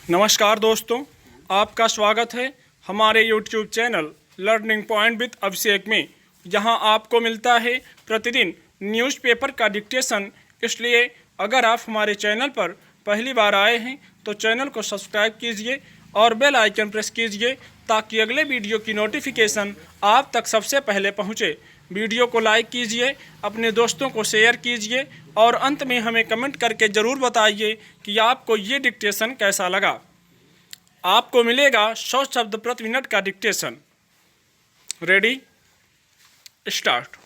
नमस्कार दोस्तों, आपका स्वागत है हमारे YouTube channel learning point with Abhishek में। यहाँ आपको मिलता है प्रतिदिन न्यूज़पेपर का डिक्टेशन। इसलिए अगर आप हमारे चैनल पर पहली बार आए हैं तो चैनल को सब्सक्राइब कीजिए और बेल आइकन प्रेस कीजिए ताकि अगले वीडियो की नोटिफिकेशन आप तक सबसे पहले पहुँचे। वीडियो को लाइक कीजिए, अपने दोस्तों को शेयर कीजिए और अंत में हमें कमेंट करके ज़रूर बताइए कि आपको ये डिक्टेशन कैसा लगा। आपको मिलेगा 100 शब्द प्रति मिनट का डिक्टेशन। Ready, start.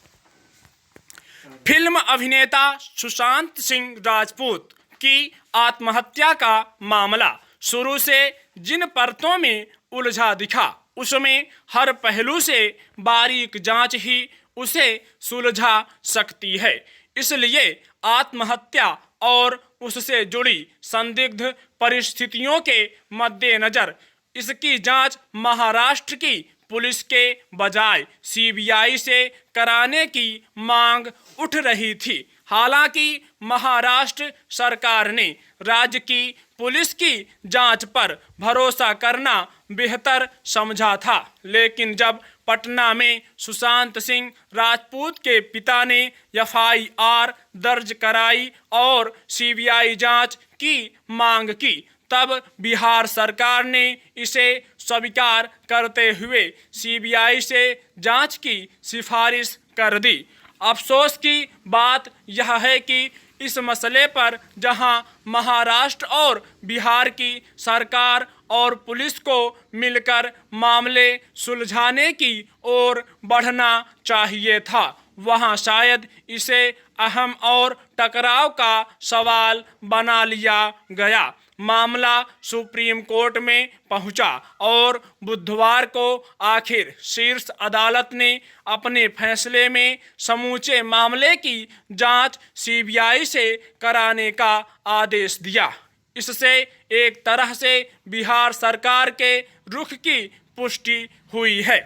फिल्म अभिनेता सुशांत सिंह राजपूत की आत्महत्या का मामला शुरू से जिन परतों में उलझा दिखा, उसमें हर पहलू से बारीक जांच ही उसे सुलझा सकती है। इसलिए आत्महत्या और उससे जुड़ी संदिग्ध परिस्थितियों के मद्देनजर इसकी जांच महाराष्ट्र की पुलिस के बजाय सीबीआई से कराने की मांग उठ रही थी। हालांकि महाराष्ट्र सरकार ने राज्य की पुलिस की जांच पर भरोसा करना बेहतर समझा था, लेकिन जब पटना में सुशांत सिंह राजपूत के पिता ने एफआईआर दर्ज कराई और सीबीआई जांच की मांग की, तब बिहार सरकार ने इसे स्वीकार करते हुए सीबीआई से जांच की सिफारिश कर दी। अफसोस की बात यह है कि इस मसले पर जहां महाराष्ट्र और बिहार की सरकार और पुलिस को मिलकर मामले सुलझाने की ओर बढ़ना चाहिए था, वहां शायद इसे अहम और टकराव का सवाल बना लिया गया। मामला सुप्रीम कोर्ट में पहुंचा और बुधवार को आखिर शीर्ष अदालत ने अपने फैसले में समूचे मामले की जांच सीबीआई से कराने का आदेश दिया। इससे एक तरह से बिहार सरकार के रुख की पुष्टि हुई है।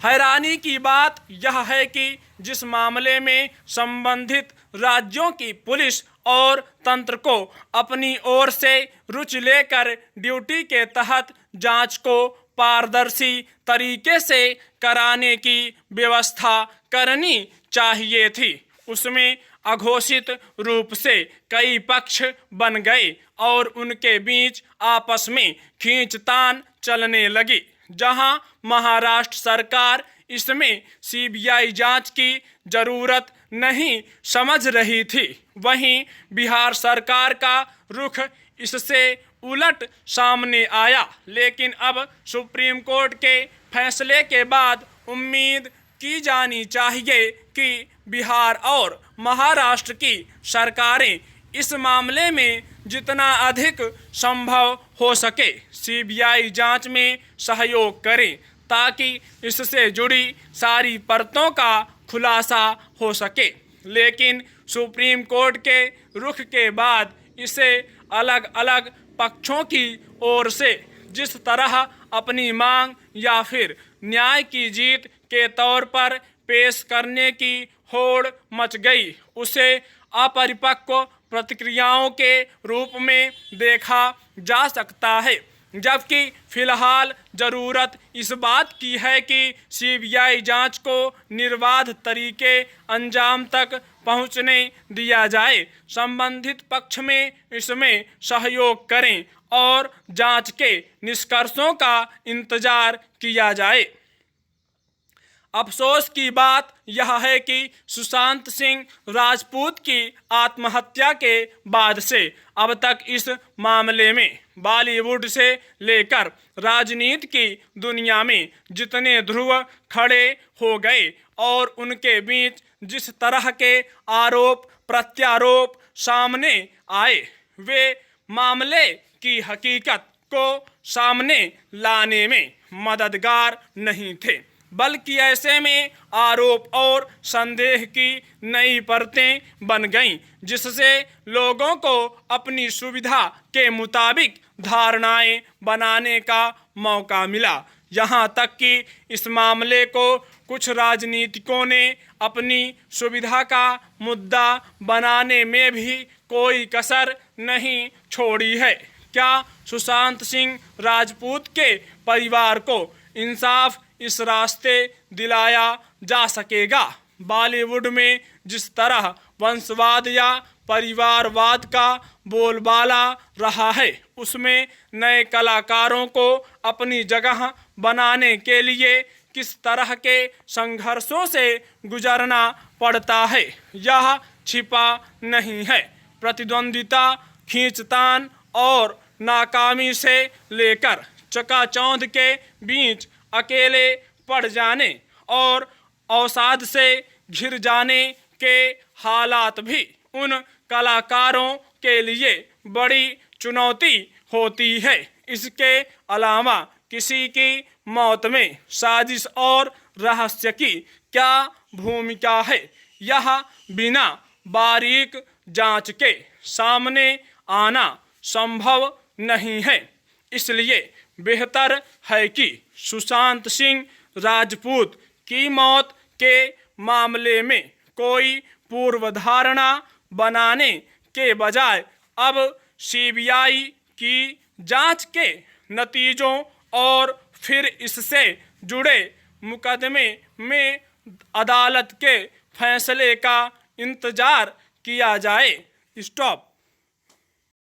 हैरानी की बात यह है कि जिस मामले में संबंधित राज्यों की पुलिस और तंत्र को अपनी ओर से रुचि लेकर ड्यूटी के तहत जांच को पारदर्शी तरीके से कराने की व्यवस्था करनी चाहिए थी, उसमें अघोषित रूप से कई पक्ष बन गए और उनके बीच आपस में खींचतान चलने लगी। जहां महाराष्ट्र सरकार इसमें सीबीआई जांच की जरूरत नहीं समझ रही थी, वहीं बिहार सरकार का रुख इससे उलट सामने आया। लेकिन अब सुप्रीम कोर्ट के फैसले के बाद उम्मीद की जानी चाहिए कि बिहार और महाराष्ट्र की सरकारें इस मामले में जितना अधिक संभव हो सके सीबीआई जांच में सहयोग करें, ताकि इससे जुड़ी सारी परतों का खुलासा हो सके। लेकिन सुप्रीम कोर्ट के रुख के बाद इसे अलग अलग पक्षों की ओर से जिस तरह अपनी मांग या फिर न्याय की जीत के तौर पर पेश करने की होड़ मच गई, उसे अपरिपक्व प्रतिक्रियाओं के रूप में देखा जा सकता है। जबकि फिलहाल ज़रूरत इस बात की है कि सीबीआई जांच को निर्बाध तरीके अंजाम तक पहुंचने दिया जाए, संबंधित पक्ष में इसमें सहयोग करें और जांच के निष्कर्षों का इंतजार किया जाए। अफसोस की बात यह है कि सुशांत सिंह राजपूत की आत्महत्या के बाद से अब तक इस मामले में बॉलीवुड से लेकर राजनीति की दुनिया में जितने ध्रुव खड़े हो गए और उनके बीच जिस तरह के आरोप प्रत्यारोप सामने आए, वे मामले की हकीकत को सामने लाने में मददगार नहीं थे, बल्कि ऐसे में आरोप और संदेह की नई परतें बन गईं, जिससे लोगों को अपनी सुविधा के मुताबिक धारणाएं बनाने का मौका मिला। यहाँ तक कि इस मामले को कुछ राजनीतिकों ने अपनी सुविधा का मुद्दा बनाने में भी कोई कसर नहीं छोड़ी है, क्या सुशांत सिंह राजपूत के परिवार को इंसाफ इस रास्ते दिलाया जा सकेगा? बॉलीवुड में जिस तरह वंशवाद या परिवारवाद का बोलबाला रहा है, उसमें नए कलाकारों को अपनी जगह बनाने के लिए किस तरह के संघर्षों से गुजरना पड़ता है, यह छिपा नहीं है। प्रतिद्वंदिता, खींचतान और नाकामी से लेकर चकाचौंध के बीच अकेले पड़ जाने और अवसाद से घिर जाने के हालात भी उन कलाकारों के लिए बड़ी चुनौती होती है। इसके अलावा किसी की मौत में साजिश और रहस्य की क्या भूमिका है, यह बिना बारीक जांच के सामने आना संभव नहीं है। इसलिए बेहतर है कि सुशांत सिंह राजपूत की मौत के मामले में कोई पूर्वधारणा बनाने के बजाय अब सीबीआई की जांच के नतीजों और फिर इससे जुड़े मुकदमे में अदालत के फैसले का इंतजार किया जाए। स्टॉप।